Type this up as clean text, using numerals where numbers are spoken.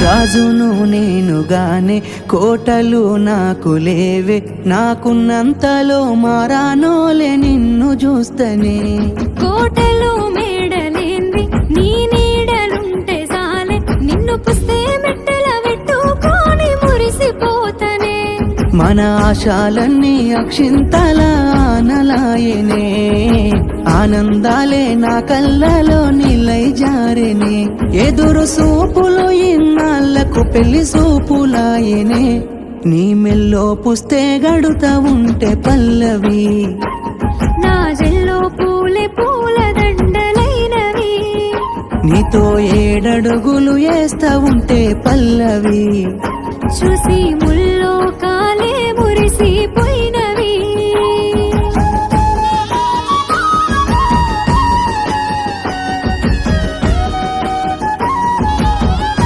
రాజును నేనుగానే కోటలు నాకు లేవే, నాకున్నంతలో మారానోలే నిన్ను చూస్తనే. కోటలు మేడలేంది నీ నీడలుంటే సాలే, నిన్ను పుస్తే మెట్టెల పెట్టుకొని మురిసిపోతనే. మన ఆశాలన్నీ అక్షింతల ఆనలాయనే, ఆనందాలే నా కళ్ళలో నిలై జారెనే. ఎదురు సూపులు ఇన్నాళ్లకు పెళ్లి సూపులాయనే, నీ మెల్లో పుస్తే గడుతా ఉంటే పల్లవి, నా జల్లో పూలే పూల దండలైనవి. నీతో ఏడడుగులు వేస్తా ఉంటే పల్లవి, చూసి ముల్లో కాలే మురిసిపోయిన